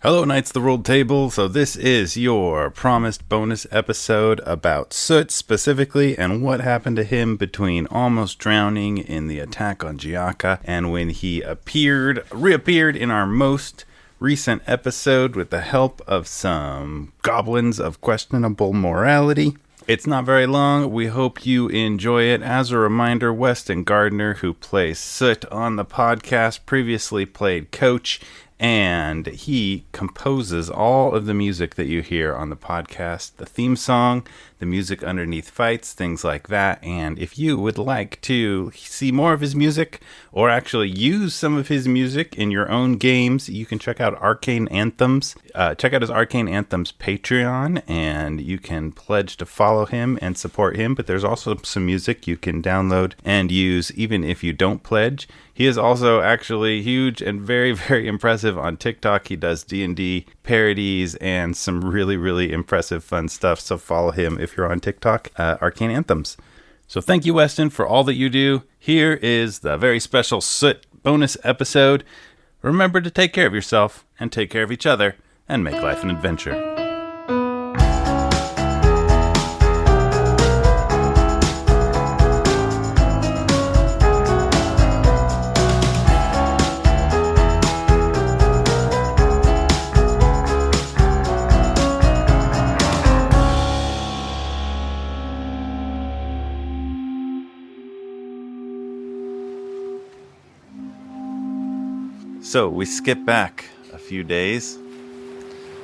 Hello, Knights of the Rolled Table. So this is your promised bonus episode about Soot specifically and what happened to him between almost drowning in the attack on Giacca and when he reappeared in our most recent episode with the help of some goblins of questionable morality. It's not very long. We hope you enjoy it. As a reminder, Weston Gardner, who plays Soot on the podcast, previously played Coach, and he composes all of the music that you hear on the podcast, the theme song, the music underneath fights, things like that. And if you would like to see more of his music or actually use some of his music in your own games, you can check out Arcane Anthems. Check out his Arcane Anthems Patreon, and you can pledge to follow him and support him. But there's also some music you can download and use even if you don't pledge. He is also actually huge and very, very impressive on TikTok. He does D&D parodies and some really, really impressive fun stuff. So follow him if you're on TikTok, Arcane Anthems. So thank you, Weston, for all that you do. Here is the very special Soot bonus episode. Remember to take care of yourself and take care of each other and make life an adventure. So we skip back a few days.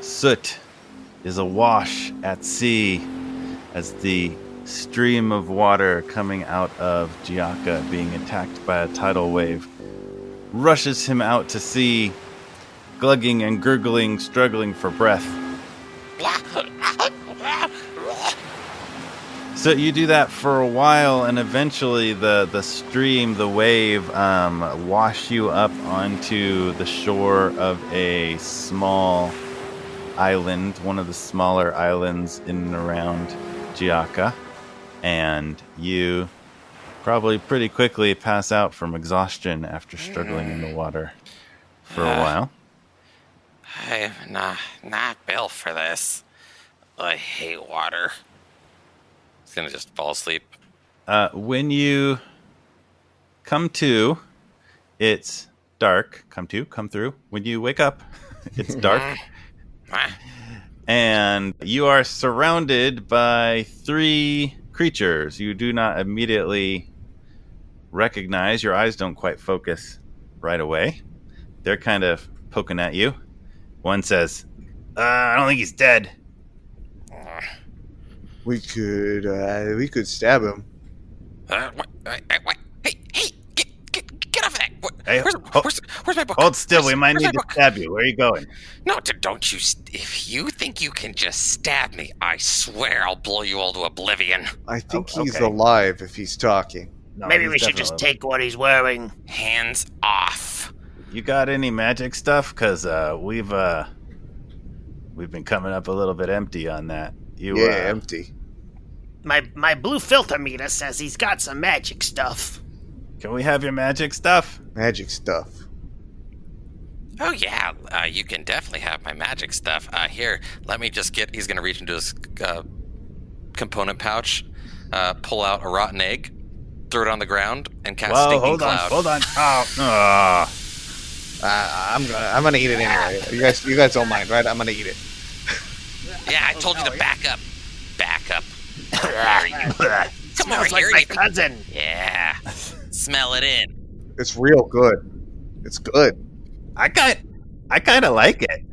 Soot is awash at sea as the stream of water coming out of Giacca, being attacked by a tidal wave, rushes him out to sea, glugging and gurgling, struggling for breath. So you do that for a while, and eventually the stream, the wave, wash you up onto the shore of a small island, one of the smaller islands in and around Giacca, and you probably pretty quickly pass out from exhaustion after struggling in the water for a while. I'm not built for this. I hate water. Gonna just fall asleep. When you come to, it's dark. Come through. When you wake up, it's dark. And you are surrounded by 3 creatures you do not immediately recognize. Your eyes don't quite focus right away. They're kind of poking at you. One says, I don't think he's dead. We could stab him. What? Hey, get off of that! Hey, Where's my book? Hold still, we might need to stab you. Where are you going? No, don't you... If you think you can just stab me, I swear I'll blow you all to oblivion. I think he's okay. alive if he's talking. No, maybe we should just take what he's wearing. Hands off. You got any magic stuff? Because we've been coming up a little bit empty on that. Empty. My blue filter meter says he's got some magic stuff. Can we have your magic stuff? Magic stuff. Oh, yeah. You can definitely have my magic stuff. Here, let me just get... He's going to reach into his component pouch, pull out a rotten egg, throw it on the ground, and cast Stinking Cloud. Hold on. I'm gonna eat it anyway. You guys don't mind, right? I'm gonna eat it. Yeah, I told you to back up. Back up. Come over Smells like here. my cousin. Yeah. Smell it in. It's real good. It's good. I kind of like it.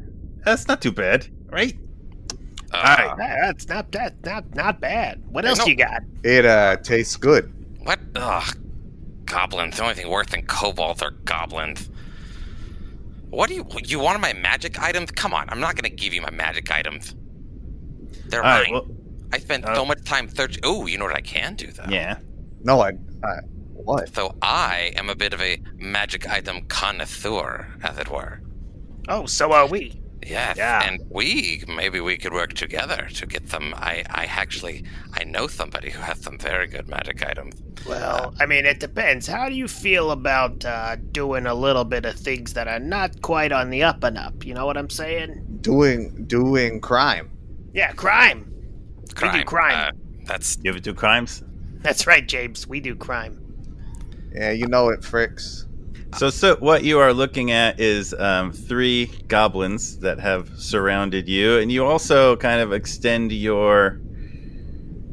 That's not too bad, right? All right. That's not bad. What else you got? It tastes good. What? Ugh. Goblins. The only thing worse than kobolds are goblins. What do you wanted my magic items? Come on, I'm not going to give you my magic items. They're mine. Well, I spent so much time searching. Oh, you know what I can do, though? Yeah. No, what? So I am a bit of a magic item connoisseur, as it were. Oh, so are we. Yeah, and maybe we could work together to get them. I know somebody who has some very good magic items. Well, I mean, it depends. How do you feel about doing a little bit of things that are not quite on the up and up? You know what I'm saying? Doing crime. Yeah, crime. We do crime. You ever do crimes? That's right, James. We do crime. Yeah, you know it, Fricks. So what you are looking at is 3 goblins that have surrounded you, and you also kind of extend your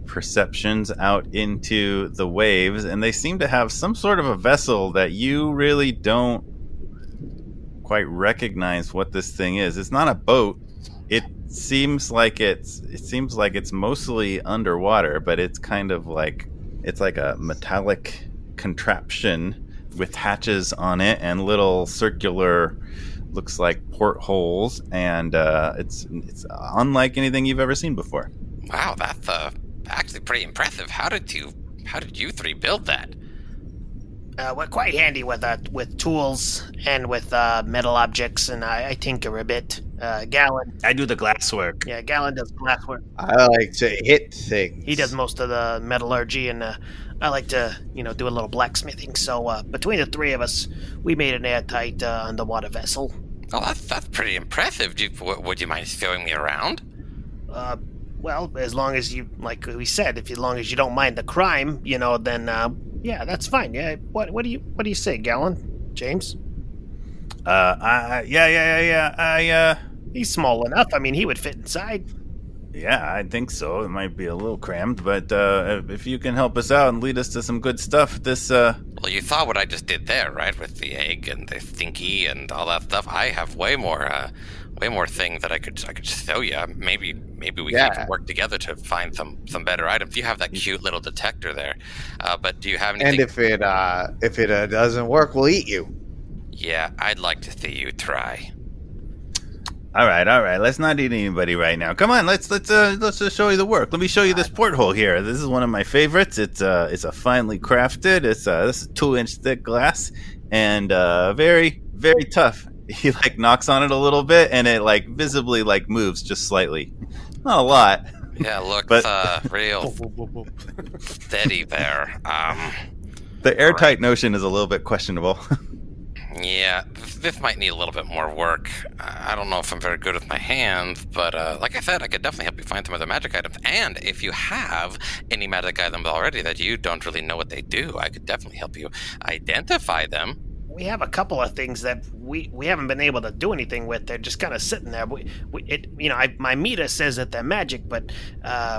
perceptions out into the waves, and they seem to have some sort of a vessel that you really don't quite recognize what this thing is. It's not a boat. It seems like it's mostly underwater, but it's kind of like it's like a metallic contraption with hatches on it and little circular, looks like portholes, and it's unlike anything you've ever seen before. Wow, that's actually pretty impressive. How did you 3 build that? We're quite handy with tools and with metal objects, and I tinker a bit. Gallon. I do the glass work. Yeah, Gallon does glass work. I like to hit things. He does most of the metallurgy, and I like to, do a little blacksmithing. So between the 3 of us, we made an airtight underwater vessel. Oh, that's pretty impressive. Would you mind showing me around? Well, as long as you, like we said, as long as you don't mind the crime, then yeah, that's fine. Yeah. What do you say, Gallon? James? Yeah. He's small enough. I mean, he would fit inside. Yeah, I think so. It might be a little crammed, but if you can help us out and lead us to some good stuff, this... Well, you saw what I just did there, right? With the egg and the stinky and all that stuff. I have way more things that I could show you. Maybe we can even work together to find some better items. You have that cute little detector there, but do you have anything? And if it doesn't work, we'll eat you. Yeah, I'd like to see you try. All right. Let's not eat anybody right now. Come on, let's just show you the work. Let me show you this porthole here. This is one of my favorites. It's a finely crafted. This is 2-inch thick glass and very, very tough. He knocks on it a little bit, and it visibly moves just slightly. Not a lot. Yeah, looks real steady there. The airtight notion is a little bit questionable. Yeah, this might need a little bit more work. I don't know if I'm very good with my hands, but like I said, I could definitely help you find some other magic items. And if you have any magic items already that you don't really know what they do, I could definitely help you identify them. We have a couple of things that we haven't been able to do anything with. They're just kind of sitting there. My meter says that they're magic, but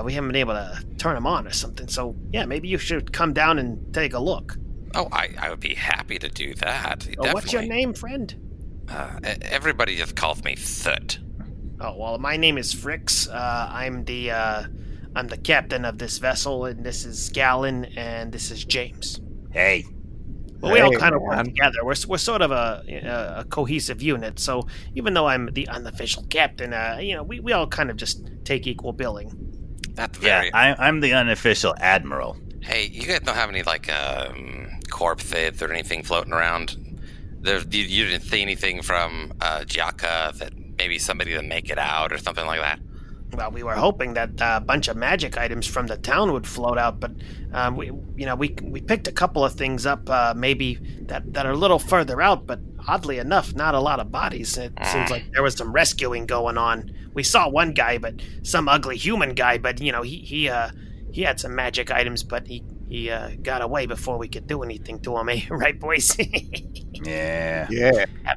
we haven't been able to turn them on or something. So yeah, maybe you should come down and take a look. Oh, I would be happy to do that. What's your name, friend? Everybody just calls me Soot. Oh, well, my name is Fricks. I'm the captain of this vessel, and this is Gallon, and this is James. Hey. Well, we all kind of work together. We're sort of a cohesive unit. So even though I'm the unofficial captain, we all kind of just take equal billing. That's very... Yeah, I'm the unofficial admiral. Hey, you guys don't have any corpses or anything floating around? You didn't see anything from Giacca that maybe somebody to make it out or something like that? Well, we were hoping that a bunch of magic items from the town would float out, but we picked a couple of things up, maybe that are a little further out, but oddly enough, not a lot of bodies. It seems like there was some rescuing going on. We saw one guy, but some ugly human guy, but he had some magic items, but he got away before we could do anything to him, eh? Right, boys? Yeah.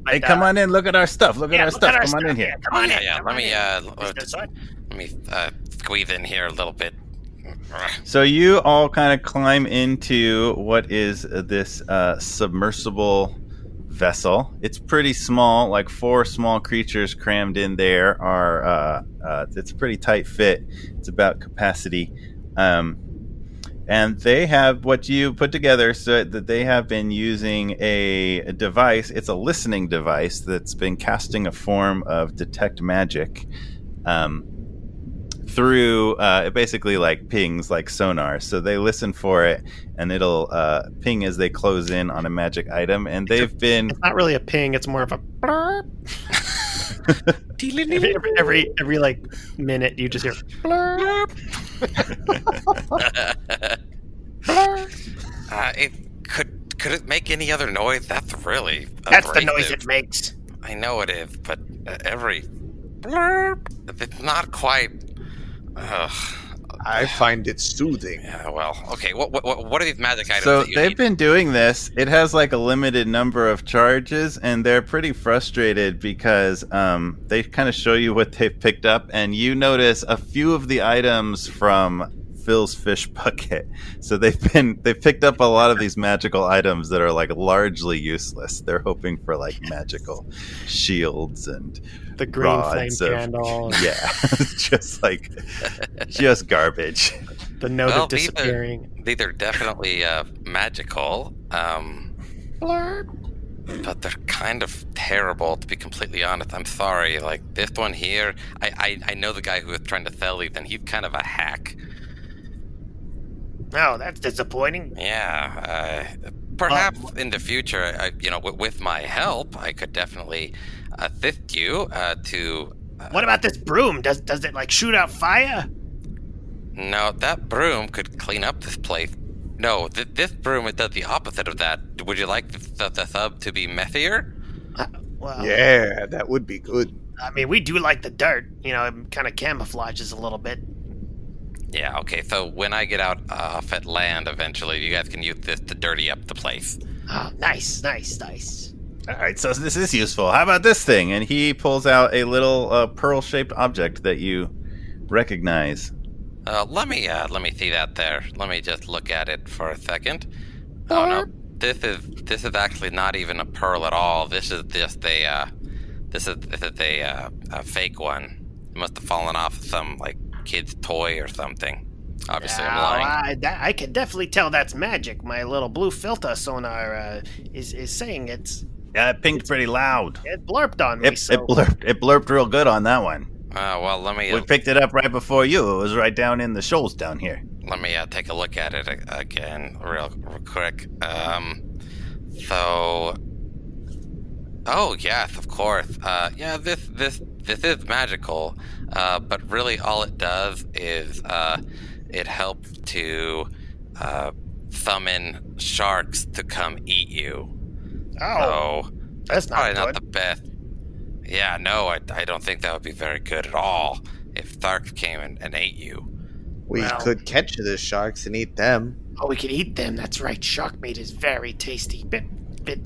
But, hey, come on in. Look at our stuff. Come on in here. Yeah, come on in. Yeah, Let me squeeze in here a little bit. So you all kind of climb into what is this submersible vessel. It's pretty small, 4 small creatures crammed in there. It's a pretty tight fit. It's about capacity. And they have what you put together so that they have been using a device. It's a listening device that's been casting a form of detect magic through it basically pings like sonar. So they listen for it, and it'll ping as they close in on a magic item. And they've been... It's not really a ping. It's more of a... every like minute, you just hear blurp. Could it make any other noise? That's really That's the abrasive. noise it makes. I know it is, but every blurp, it's not quite. I find it soothing. Yeah, well, okay. What are these magic items? So that you they've need? been doing this. It has like a limited number of charges, and they're pretty frustrated because they kind of show you what they've picked up, and you notice a few of the items from Phil's fish bucket. So they've picked up a lot of these magical items that are like largely useless. They're hoping for like magical shields and The green flame rods of, candle. yeah, just garbage. The note Well, of disappearing. These are definitely magical. But they're kind of terrible, to be completely honest. I'm sorry. Like this one here, I know the guy who was trying to sell these, and he's kind of a hack. Oh, that's disappointing. Yeah. Perhaps in the future, with my help, I could definitely assist you to. What about this broom? Does it like shoot out fire? No, that broom could clean up this place. No, this broom it does the opposite of that. Would you like the sub to be messier? Well, Yeah, that would be good. I mean, we do like the dirt. It kind of camouflages a little bit. Yeah, okay, so when I get out off at land eventually, you guys can use this to dirty up the place. Oh, nice. All right, so this is useful. How about this thing? And he pulls out a little pearl-shaped object that you recognize. Let me see that there. Let me just look at it for a second. Oh no, this is actually not even a pearl at all. This is just a fake one. It must have fallen off of some like kid's toy or something. Obviously, I'm lying. I can definitely tell that's magic. My little blue filter sonar is saying it's. Yeah, it pinged pretty loud. It blurped on me. It blurped real good on that one. Well, let me. We picked it up right before you. It was right down in the shoals down here. Let me take a look at it again, real quick. So. Oh yes, of course. Yeah, this is magical, but really all it does is it helps to summon sharks to come eat you. Oh, So that's not probably good. not the best. Yeah, no, I don't think that would be very good at all if sharks came and ate you. We Well- could catch the sharks and eat them. Oh, we could eat them. That's right. Shark meat is very tasty. Bit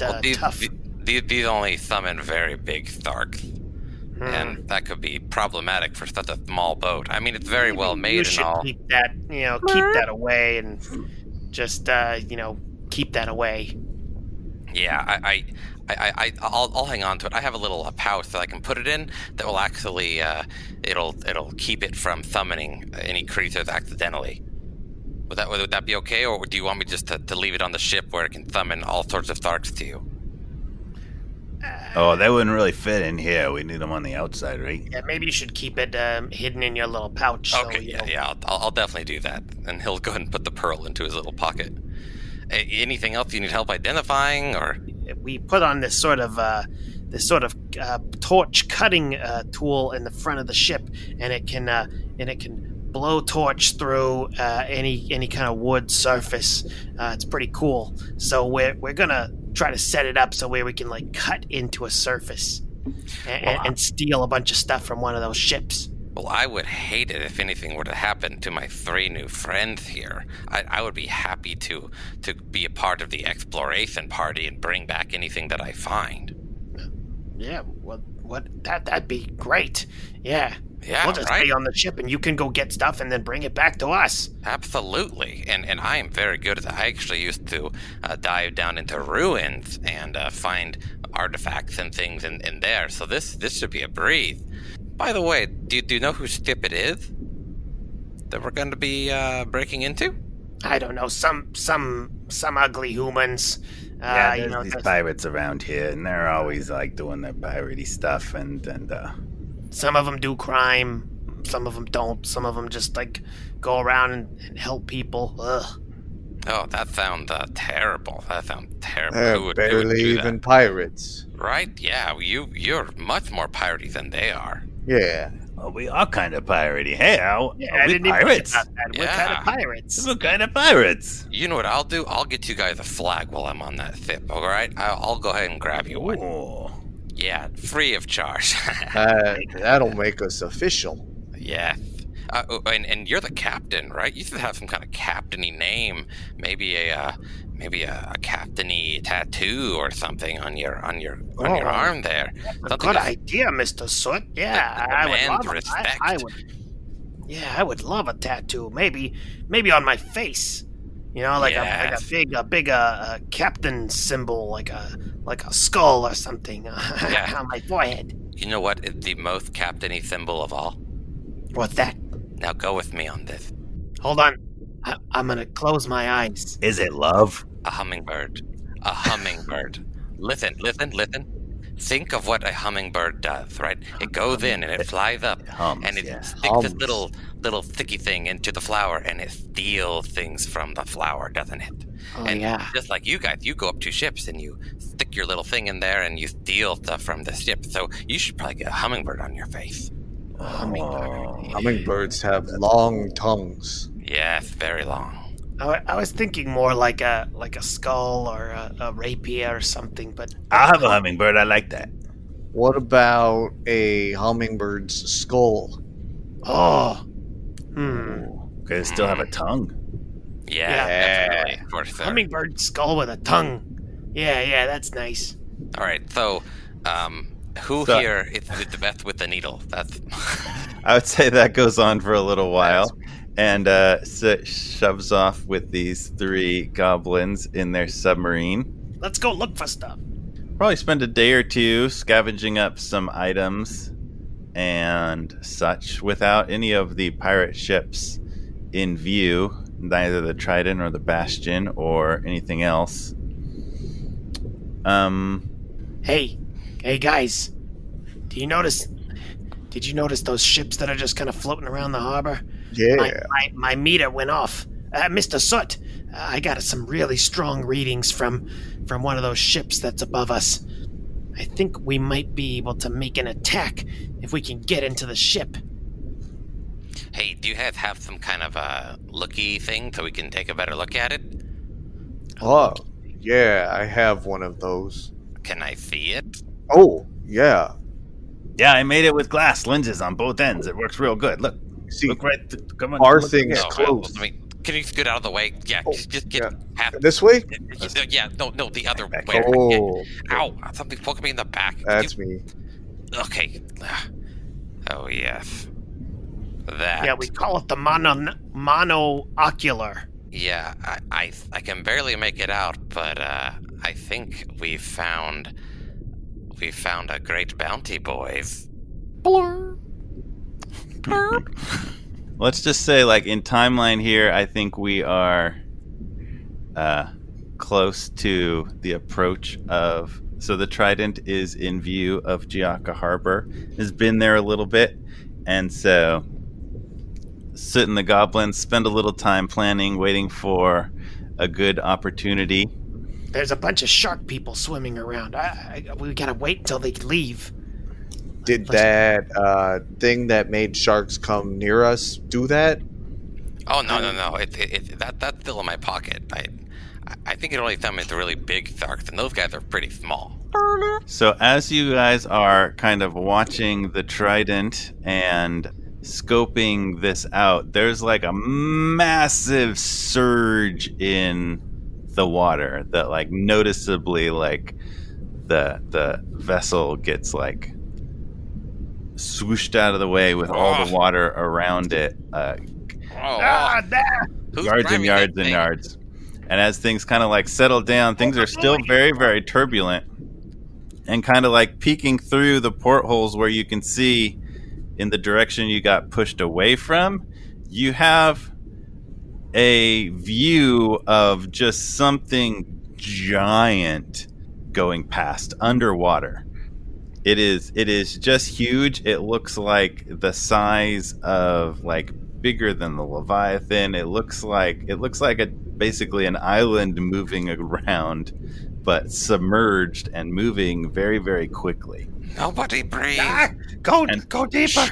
Well, tough. These only summon very big sharks, and that could be problematic for such a small boat. I mean, it's very well You made and should all. keep that. Keep that away and just keep that away. Yeah, I'll hang on to it. I have a little pouch that I can put it in that will actually it'll keep it from summoning any creatures accidentally. Would that be okay, or do you want me just to leave it on the ship where it can summon all sorts of sharks to you? Oh, they wouldn't really fit in here. We need them on the outside, right? Yeah, maybe you should keep it hidden in your little pouch. Okay, yeah, I'll definitely do that. And he'll go ahead and put the pearl into his little pocket. Anything else you need help identifying, or? We put on this sort of torch cutting tool in the front of the ship, and it can blow torch through any kind of wood surface. It's pretty cool. So we're gonna try to set it up so where we can like cut into a surface and steal a bunch of stuff from one of those ships. Well, I would hate it if anything were to happen to my 3 new friends here. I would be happy to be a part of the exploration party and bring back anything that I find. Yeah, well, that'd be great. Yeah. Yeah, We'll just right? stay on the ship and you can go get stuff and then bring it back to us. Absolutely, and I am very good at that. I actually used to dive down into ruins and find artifacts and things in there, so this should be a breeze. By the way, do you know whose ship it is that we're going to be breaking into? I don't know, some ugly humans. Yeah, there's these pirates around here, and they're always like doing their piratey stuff, and some of them do crime, some of them don't. Some of them just like go around and help people. Ugh. Oh, that sounds terrible. That sounds terrible. They're Who would barely do even that? pirates. Right? Yeah, you're much more piratey than they are. Yeah. Well, we are kind of piratey. Hey, are I we didn't even pirates? think about that. We're kind Yeah. of pirates. We're kind of pirates. You know what I'll do? I'll get you guys a flag while I'm on that ship, all right? I'll go ahead and grab you one. Ooh. Yeah, free of charge. That'll make us official. Yeah. And you're the captain, right? You should have some kind of captainy name, maybe a captainy tattoo or something on your arm there. A good idea, Mr. Soot. Yeah, The I would man's love it. respect. I would. Yeah, I would love a tattoo. Maybe on my face. You know, like Yes. a big captain symbol, like a skull or something on my forehead. You know what is the most captainy symbol of all? What's that? Now go with me on this. Hold on. I'm gonna close my eyes. Is it love? A hummingbird. A hummingbird. Listen. Think of what a hummingbird does, right? It goes in and it flies up, Hums, and it yeah. sticks this little sticky thing into the flower, and it steals things from the flower, doesn't it? Oh, and yeah. just like you guys, you go up to ships and you stick your little thing in there and you steal stuff from the ship. So you should probably get a hummingbird on your face. Hummingbird. Hummingbirds have long tongues. Yes, very long. I was thinking more like a skull or a rapier or something, but I'll have a hummingbird. I like that. What about a hummingbird's skull? oh, Could it still have a tongue? Yeah, Yeah. definitely. For sure. hummingbird skull with a tongue. Yeah, that's nice. All right, so who So- here is the best with the needle? That's I would say that goes on for a little while. And Soot shoves off with these 3 goblins in their submarine. Let's go look for stuff. Probably spend a day or two scavenging up some items and such without any of the pirate ships in view, neither the Trident or the Bastion or anything else. Hey guys, did you notice those ships that are just kind of floating around the harbor? Yeah. My meter went off. Mr. Soot, I got some really strong readings from one of those ships that's above us. I think we might be able to make an attack if we can get into the ship. hey, do you guys have some kind of a looky thing so we can take a better look at it? Oh, yeah, I have one of those. Can I see it? Oh, yeah. Yeah, I made it with glass lenses on both ends. It works real good. Look, See, look right. Come on. our look thing's here. closed. Can you scoot out of the way? Yeah, Oh, just get yeah. half. This way? Yeah, no, the other way. Oh, Ow! Something poking me in the back. that's me. Okay. Oh yes. That. Yeah, we call it the monoocular. Yeah, I can barely make it out, but I think we found a great bounty, boys. Let's just say, like, in timeline here, I think we are close to the approach of... So the Trident is in view of Giacca Harbor. Has been there a little bit. And so Soot and the Goblins spend a little time planning, waiting for a good opportunity. There's a bunch of shark people swimming around. We gotta wait until they leave. Did that thing that made sharks come near us do that? Oh no! That's still in my pocket. I think it only summons the really big sharks, and those guys are pretty small. So as you guys are kind of watching the Trident and scoping this out, there's like a massive surge in the water that, like, noticeably, like, the vessel gets, like, swooshed out of the way with all the water around it. Who's Yards and driving yards that and thing? yards. And as things kind of like settle down, things are still very, very turbulent. And kind of like peeking through the portholes where you can see in the direction you got pushed away from, you have a view of just something giant going past underwater. It is just huge. It looks like the size of like bigger than the Leviathan. It looks like basically an island moving around, but submerged and moving very, very quickly. Nobody breathe. Go deeper.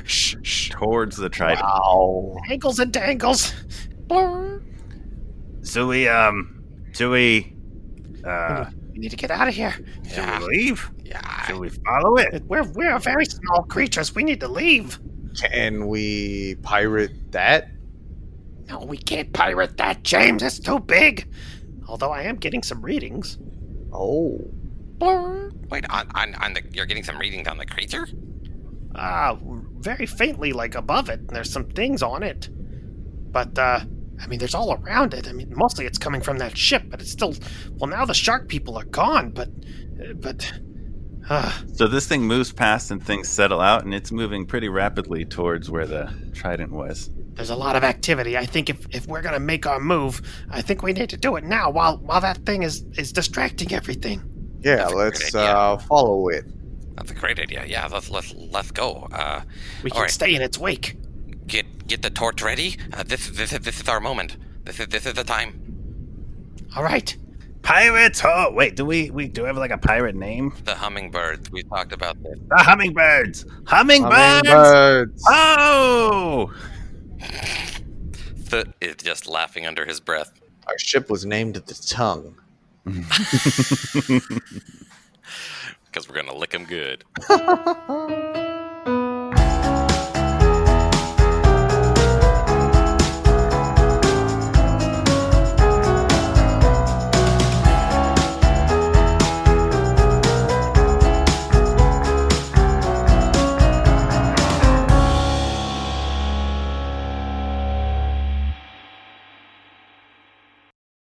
Towards the trident. Wow. Angles and dangles. So we We need to get out of here. Yeah. we leave? Yeah. Should we follow it? We're very small creatures. We need to leave. Can we pirate that? No, we can't pirate that, James. It's too big. Although I am getting some readings. Oh. Wait, you're getting some readings on the creature? Very faintly, like above it. There's some things on it. But, there's all around it. Mostly it's coming from that ship, but it's still... Well, now the shark people are gone, but... So this thing moves past and things settle out, and it's moving pretty rapidly towards where the trident was. There's a lot of activity. I think if we're going to make our move, I think we need to do it now while that thing is distracting everything. Yeah, let's follow it. That's a great idea. Yeah, let's go. We can stay in its wake. Get the torch ready. This is our moment. This is the time. All right. Pirates! Oh, wait, do we have like a pirate name? The hummingbirds. We talked about this. The hummingbirds! Hummingbirds! Hummingbirds! Oh! Soot is just laughing under his breath. Our ship was named the Tongue. Because we're going to lick him good.